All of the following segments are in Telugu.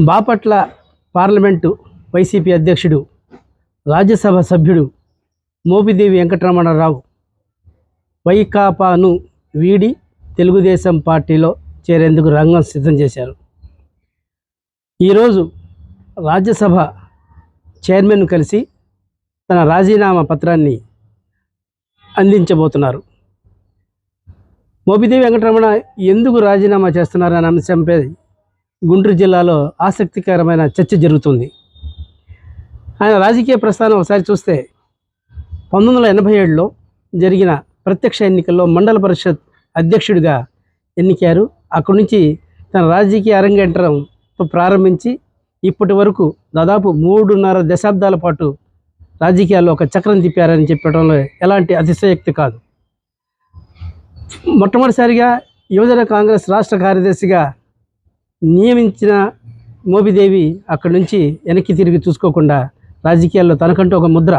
బాపట్ల పార్లమెంటు వైసీపీ అధ్యక్షుడు, రాజ్యసభ సభ్యుడు మోపిదేవి వెంకటరమణారావు వైకాపాను వీడి తెలుగుదేశం పార్టీలో చేరేందుకు రంగం సిద్ధం చేశారు. ఈరోజు రాజ్యసభ చైర్మన్ కలిసి తన రాజీనామా పత్రాన్ని అందించబోతున్నారు. మోపిదేవి వెంకటరమణ ఎందుకు రాజీనామా చేస్తున్నారనే అంశంపై గుంటూరు జిల్లాలో ఆసక్తికరమైన చర్చ జరుగుతుంది. ఆయన రాజకీయ ప్రస్థానం ఒకసారి చూస్తే 1987లో జరిగిన ప్రత్యక్ష ఎన్నికల్లో మండల పరిషత్ అధ్యక్షుడిగా ఎన్నికారు. అక్కడి నుంచి తన రాజకీయ అరంగేట్రం ప్రారంభించి ఇప్పటి వరకు దాదాపు 3.5 దశాబ్దాల పాటు రాజకీయాల్లో ఒక చక్రం తిప్పారని చెప్పడంలో ఎలాంటి అతిశయోక్తి కాదు. మొట్టమొదటిసారిగా యువజన కాంగ్రెస్ రాష్ట్ర కార్యదర్శిగా నియమించిన మోపిదేవి అక్కడి నుంచి వెనక్కి తిరిగి చూసుకోకుండా రాజకీయాల్లో తనకంటూ ఒక ముద్ర,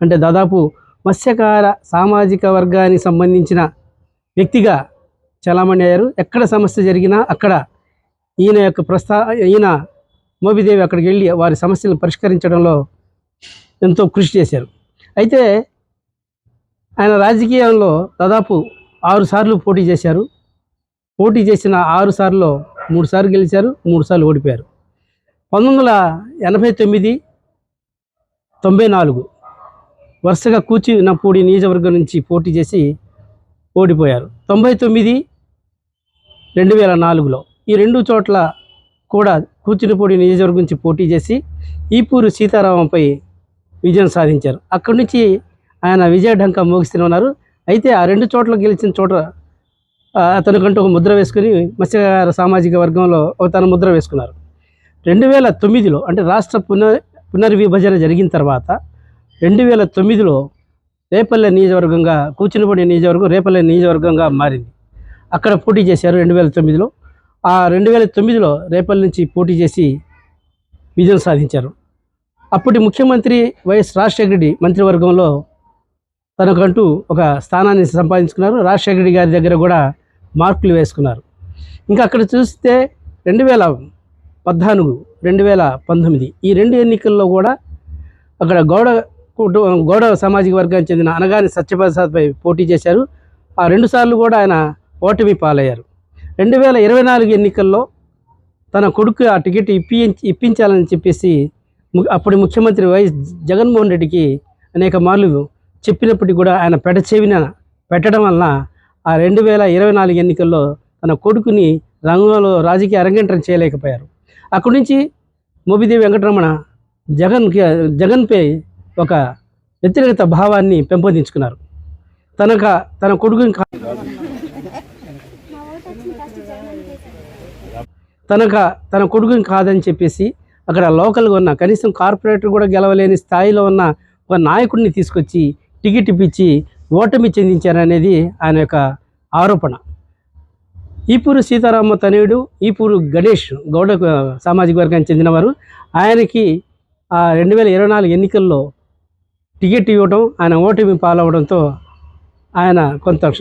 అంటే దాదాపు మత్స్యకార సామాజిక వర్గానికి సంబంధించిన వ్యక్తిగా చలామణి అయ్యారు. ఎక్కడ సమస్య జరిగినా అక్కడ ఈయన మోపిదేవి అక్కడికి వెళ్ళి వారి సమస్యలను పరిష్కరించడంలో ఎంతో కృషి చేశారు. అయితే ఆయన రాజకీయంలో దాదాపు 6 సార్లు పోటీ చేశారు. పోటీ చేసిన 6 సార్లు 3 సార్లు గెలిచారు, 3 సార్లు ఓడిపోయారు. 1989, 94 వరుసగా కూచినపూడి నియోజకవర్గం నుంచి పోటీ చేసి ఓడిపోయారు. 99, 2004లో ఈ 2 చోట్ల కూడా కూచినపూడి నియోజకవర్గం నుంచి పోటీ చేసి ఈపూరు సీతారామంపై విజయం సాధించారు. అక్కడి నుంచి ఆయన విజయఢంకా మోగిస్తూనే ఉన్నారు. అయితే ఆ 2 చోట్ల గెలిచిన చోట అతనికంటూ ఒక ముద్ర వేసుకుని మత్స్యకార సామాజిక వర్గంలో తన ముద్ర వేసుకున్నారు. 2009లో అంటే రాష్ట్ర పునర్విభజన జరిగిన తర్వాత 2009లో రేపల్లె నియోజకవర్గంగా, కూచినపూడి నియోజకవర్గం రేపల్లె నియోజకవర్గంగా మారింది. అక్కడ పోటీ చేశారు 2009లో. ఆ 2009లో రేపల్లె నుంచి పోటీ చేసి విజయం సాధించారు. అప్పటి ముఖ్యమంత్రి వైఎస్ రాజశేఖర రెడ్డి మంత్రివర్గంలో తనకంటూ ఒక స్థానాన్ని సంపాదించుకున్నారు. రాజశేఖర రెడ్డి గారి దగ్గర కూడా మార్కులు వేసుకున్నారు. ఇంకా అక్కడ చూస్తే 2014, 2019 ఈ 2 ఎన్నికల్లో కూడా అక్కడ గౌడ సామాజిక వర్గానికి చెందిన అనగాని సత్యప్రసాద్పై పోటీ చేశారు. ఆ 2 సార్లు కూడా ఆయన ఓటమి పాలయ్యారు. 2024 ఎన్నికల్లో తన కొడుకు ఆ టికెట్ ఇప్పించాలని చెప్పేసి అప్పటి ముఖ్యమంత్రి వైఎస్ జగన్మోహన్ రెడ్డికి అనేక మార్లు చెప్పినప్పటికీ కూడా ఆయన పెడచెవిన పెట్టడం వలన ఆ 2024 ఎన్నికల్లో తన కొడుకుని రంగంలో రాజకీయ అరంగేట్రం చేయలేకపోయారు. అక్కడి నుంచి మోపిదేవి వెంకటరమణ జగన్పై ఒక వ్యతిరేకత భావాన్ని పెంపొందించుకున్నారు. తన కొడుకుని తన కొడుకుని కాదని చెప్పేసి అక్కడ లోకల్గా ఉన్న కనీసం కార్పొరేటర్ కూడా గెలవలేని స్థాయిలో ఉన్న ఒక నాయకుడిని తీసుకొచ్చి టికెట్ ఇప్పించి ఓటమి చెందించారనేది ఆయన యొక్క ఆరోపణ. ఈపూరు సీతారామ తనయుడు ఈపూరు గణేష్ గౌడ సామాజిక వర్గానికి చెందినవారు. ఆయనకి ఆ 2024 ఎన్నికల్లో టికెట్ ఇవ్వడం, ఆయన ఓటమి పాలవడంతో ఆయన కొంత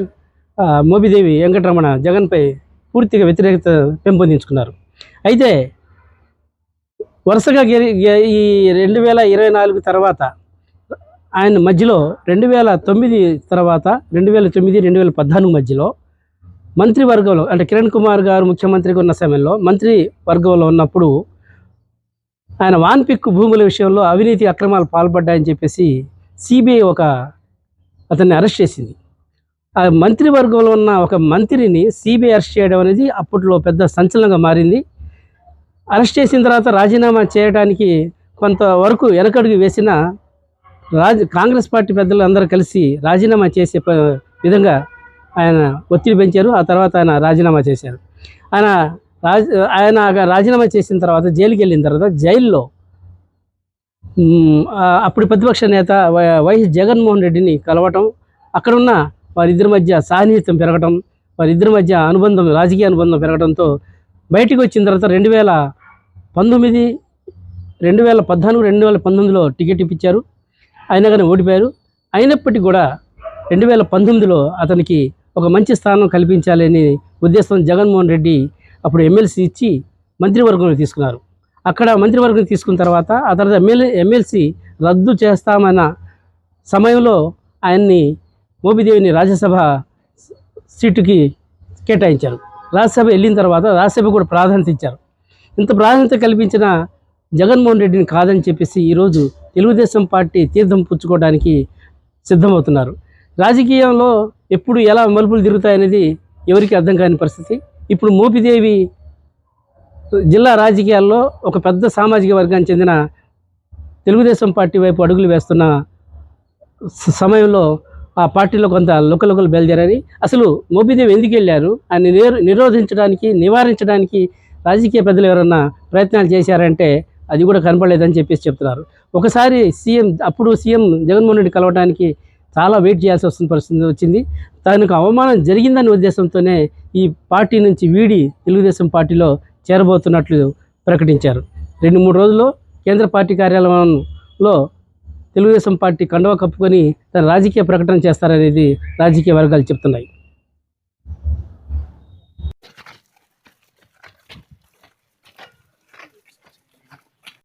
మోపిదేవి వెంకటరమణ జగన్పై పూర్తిగా వ్యతిరేకత పెంపొందించుకున్నారు. అయితే వరుసగా ఈ 2024 తర్వాత ఆయన మధ్యలో 2009 తర్వాత 2014 మధ్యలో మంత్రివర్గంలో, అంటే కిరణ్ కుమార్ గారు ముఖ్యమంత్రిగా ఉన్న సమయంలో మంత్రివర్గంలో ఉన్నప్పుడు ఆయన వాన్పిక్ భూముల విషయంలో అవినీతి అక్రమాలు పాల్పడ్డాయని చెప్పేసి సిబిఐ అతన్ని అరెస్ట్ చేసింది. ఆ మంత్రివర్గంలో ఉన్న ఒక మంత్రిని సిబిఐ అరెస్ట్ చేయడం అనేది అప్పట్లో పెద్ద సంచలనంగా మారింది. అరెస్ట్ చేసిన తర్వాత రాజీనామా చేయడానికి కొంతవరకు వెనకడుగు వేసిన కాంగ్రెస్ పార్టీ పెద్దలు అందరూ కలిసి రాజీనామా చేసే విధంగా ఆయన ఒత్తిడి పెంచారు. ఆ తర్వాత ఆయన రాజీనామా చేశారు. ఆయన రాజీనామా చేసిన తర్వాత జైలుకి వెళ్ళిన తర్వాత జైల్లో అప్పుడు ప్రతిపక్ష నేత వైఎస్ జగన్మోహన్ రెడ్డిని కలవటం, అక్కడున్న వారిద్దరి మధ్య సాన్నిహిత్యం పెరగటం, వారిద్దరి మధ్య అనుబంధం, రాజకీయ అనుబంధం పెరగడంతో బయటికి వచ్చిన తర్వాత 2019, 2014, 2019లో టికెట్ ఇప్పించారు. అయినా కానీ ఓడిపోయారు. అయినప్పటికీ కూడా 2019లో అతనికి ఒక మంచి స్థానం కల్పించాలని ఉద్దేశం జగన్మోహన్ రెడ్డి అప్పుడు ఎమ్మెల్సీ ఇచ్చి మంత్రివర్గంలో తీసుకున్నారు. అక్కడ మంత్రివర్గం తీసుకున్న తర్వాత ఆ తర్వాత ఎమ్మెల్సీ రద్దు చేస్తామన్న సమయంలో ఆయన్ని మోపిదేవిని రాజ్యసభ సీటుకి కేటాయించారు. రాజ్యసభ వెళ్ళిన తర్వాత రాజ్యసభ కూడా ప్రాధాన్యత ఇచ్చారు. ఇంత ప్రాధాన్యత కల్పించిన జగన్మోహన్ రెడ్డిని కాదని చెప్పేసి ఈరోజు తెలుగుదేశం పార్టీ తీర్థం పుచ్చుకోవడానికి సిద్ధమవుతున్నారు. రాజకీయంలో ఎప్పుడు ఎలా మలుపులు తిరుగుతాయనేది ఎవరికి అర్థం కాని పరిస్థితి. ఇప్పుడు మోపిదేవి జిల్లా రాజకీయాల్లో ఒక పెద్ద సామాజిక వర్గానికి చెందిన తెలుగుదేశం పార్టీ వైపు అడుగులు వేస్తున్న సమయంలో ఆ పార్టీలో కొంత లుకలుకలు బయలుదేరని, అసలు మోపిదేవి ఎందుకు వెళ్ళారు అని నిరోధించడానికి, నివారించడానికి రాజకీయ పెద్దలు ఎవరన్నా ప్రయత్నాలు చేశారంటే అది కూడా కనపడలేదని చెప్పేసి చెప్తున్నారు. ఒకసారి అప్పుడు సీఎం జగన్మోహన్ రెడ్డి కలవడానికి చాలా వెయిట్ చేయాల్సి వస్తున్న పరిస్థితి వచ్చింది. తనకు అవమానం జరిగిందనే ఉద్దేశంతోనే ఈ పార్టీ నుంచి వీడి తెలుగుదేశం పార్టీలో చేరబోతున్నట్లు ప్రకటించారు. 2-3 రోజుల్లో కేంద్ర పార్టీ కార్యాలయంలో తెలుగుదేశం పార్టీ కండువా కప్పుకొని తన రాజకీయ ప్రకటన చేస్తారనేది రాజకీయ వర్గాలు చెప్తున్నాయి.